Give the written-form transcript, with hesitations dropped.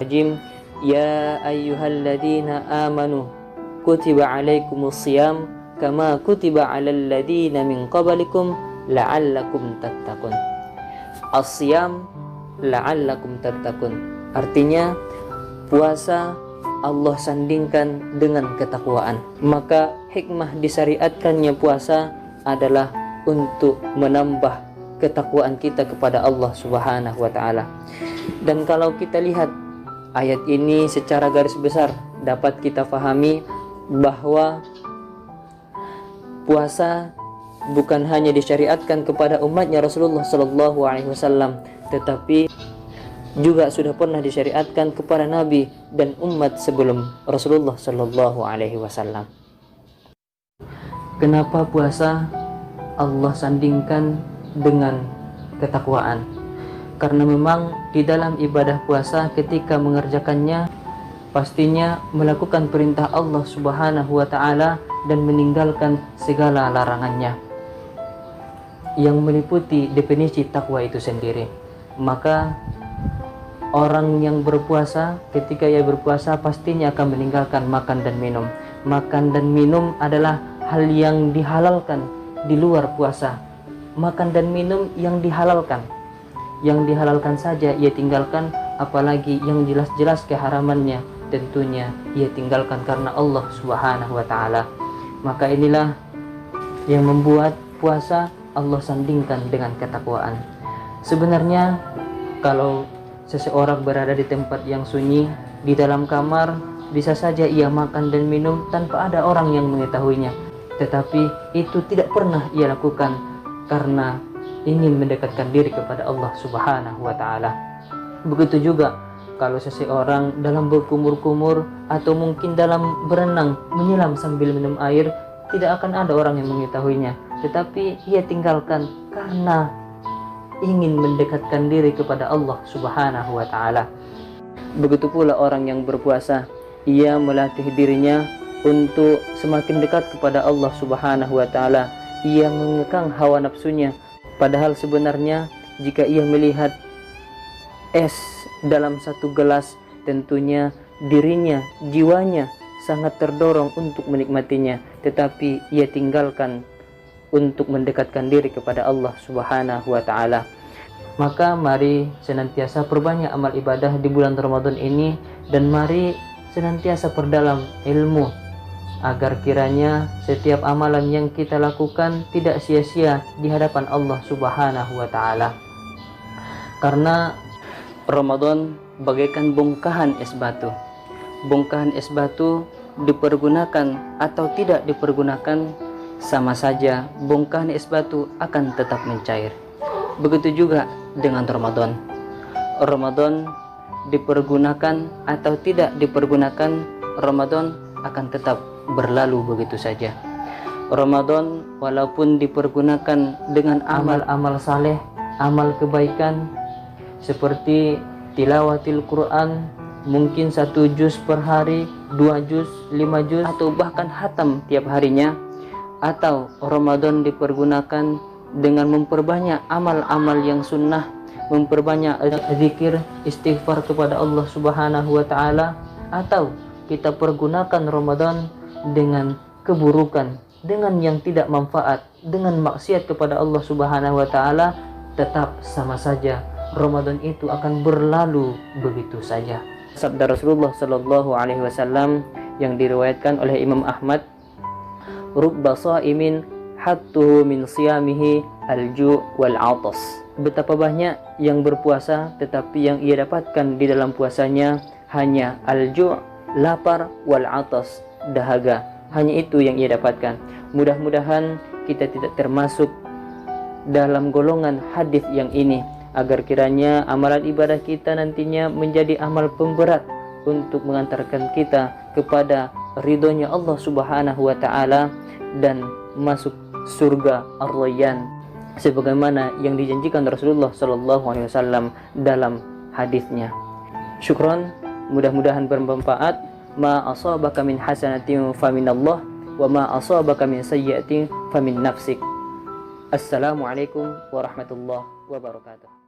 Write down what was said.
Rajim. Ya ayyuhalladzina amanu kutiba alaikumus shiyam kama kutiba alal ladzina min qablikum la'allakum tattaqun. As-siyam la'allakum tattaqun. Artinya puasa Allah sandingkan dengan ketakwaan. Maka hikmah disyariatkannya puasa adalah untuk menambah ketakwaan kita kepada Allah Subhanahu wa taala. Dan kalau kita lihat ayat ini secara garis besar dapat kita pahami bahwa puasa bukan hanya disyariatkan kepada umatnya Rasulullah sallallahu alaihi wasallam, tetapi juga sudah pernah disyariatkan kepada Nabi dan umat sebelum Rasulullah sallallahu alaihi wasallam. Kenapa puasa Allah sandingkan dengan ketakwaan? Karena memang di dalam ibadah puasa ketika mengerjakannya pastinya melakukan perintah Allah Subhanahu wa taala dan meninggalkan segala larangannya, yang meliputi definisi takwa itu sendiri. Maka orang yang berpuasa, ketika ia berpuasa pastinya akan meninggalkan makan dan minum. Makan dan minum adalah hal yang dihalalkan di luar puasa. Makan dan minum yang dihalalkan. Yang dihalalkan saja ia tinggalkan, apalagi yang jelas-jelas keharamannya tentunya ia tinggalkan karena Allah Subhanahu wa taala. Maka inilah yang membuat puasa Allah sandingkan dengan ketakwaan. Sebenarnya kalau seseorang berada di tempat yang sunyi, di dalam kamar, bisa saja ia makan dan minum tanpa ada orang yang mengetahuinya. Tetapi itu tidak pernah ia lakukan karena ingin mendekatkan diri kepada Allah Subhanahu wa taala. Begitu juga kalau seseorang dalam berkumur-kumur atau mungkin dalam berenang menyelam sambil minum air, tidak akan ada orang yang mengetahuinya. Tetapi ia tinggalkan karena ingin mendekatkan diri kepada Allah Subhanahu wa taala. Begitu pula orang yang berpuasa, ia melatih dirinya untuk semakin dekat kepada Allah Subhanahu wa taala. Ia mengekang hawa nafsunya, padahal sebenarnya jika ia melihat es dalam satu gelas, tentunya dirinya, jiwanya sangat terdorong untuk menikmatinya, tetapi ia tinggalkan untuk mendekatkan diri kepada Allah Subhanahu wa taala. Maka mari senantiasa perbanyak amal ibadah di bulan Ramadan ini, dan mari senantiasa perdalam ilmu agar kiranya setiap amalan yang kita lakukan tidak sia-sia di hadapan Allah Subhanahu wa taala. Karena Ramadan bagaikan bongkahan es batu. Bongkahan es batu dipergunakan atau tidak dipergunakan sama saja, bongkahan es batu akan tetap mencair. Begitu juga dengan Ramadan. Ramadan dipergunakan atau tidak dipergunakan, Ramadan akan tetap berlalu begitu saja. Ramadan walaupun dipergunakan dengan amal-amal saleh, amal kebaikan seperti tilawatil Quran, mungkin 1 juz per hari, 2 juz, 5 juz, atau bahkan khatam tiap harinya. Atau Ramadan dipergunakan dengan memperbanyak amal-amal yang sunnah, memperbanyak zikir, istighfar kepada Allah Subhanahu wa taala. Atau kita pergunakan Ramadan dengan keburukan, dengan yang tidak manfaat, dengan maksiat kepada Allah Subhanahu wa taala, tetap sama saja Ramadan itu akan berlalu begitu saja. Sabda Rasulullah sallallahu alaihi wasallam yang diriwayatkan oleh Imam Ahmad, rubba shaimin hattuhu min siyamihi al-ju' wal 'atas. Betapa banyak yang berpuasa tetapi yang ia dapatkan di dalam puasanya hanya al-ju', lapar, wal 'atas, dahaga. Hanya itu yang ia dapatkan. Mudah-mudahan kita tidak termasuk dalam golongan hadis yang ini, agar kiranya amalan ibadah kita nantinya menjadi amal pemberat untuk mengantarkan kita kepada ridhonya Allah Subhanahu wa taala dan masuk surga Ar-Rayyan sebagaimana yang dijanjikan Rasulullah sallallahu alaihi wasallam dalam hadisnya. Syukran, mudah-mudahan bermanfaat. Ma asabaka min hasanatin faminallah wa ma asabaka min sayyi'atin famin nafsik. Assalamualaikum warahmatullahi wabarakatuh.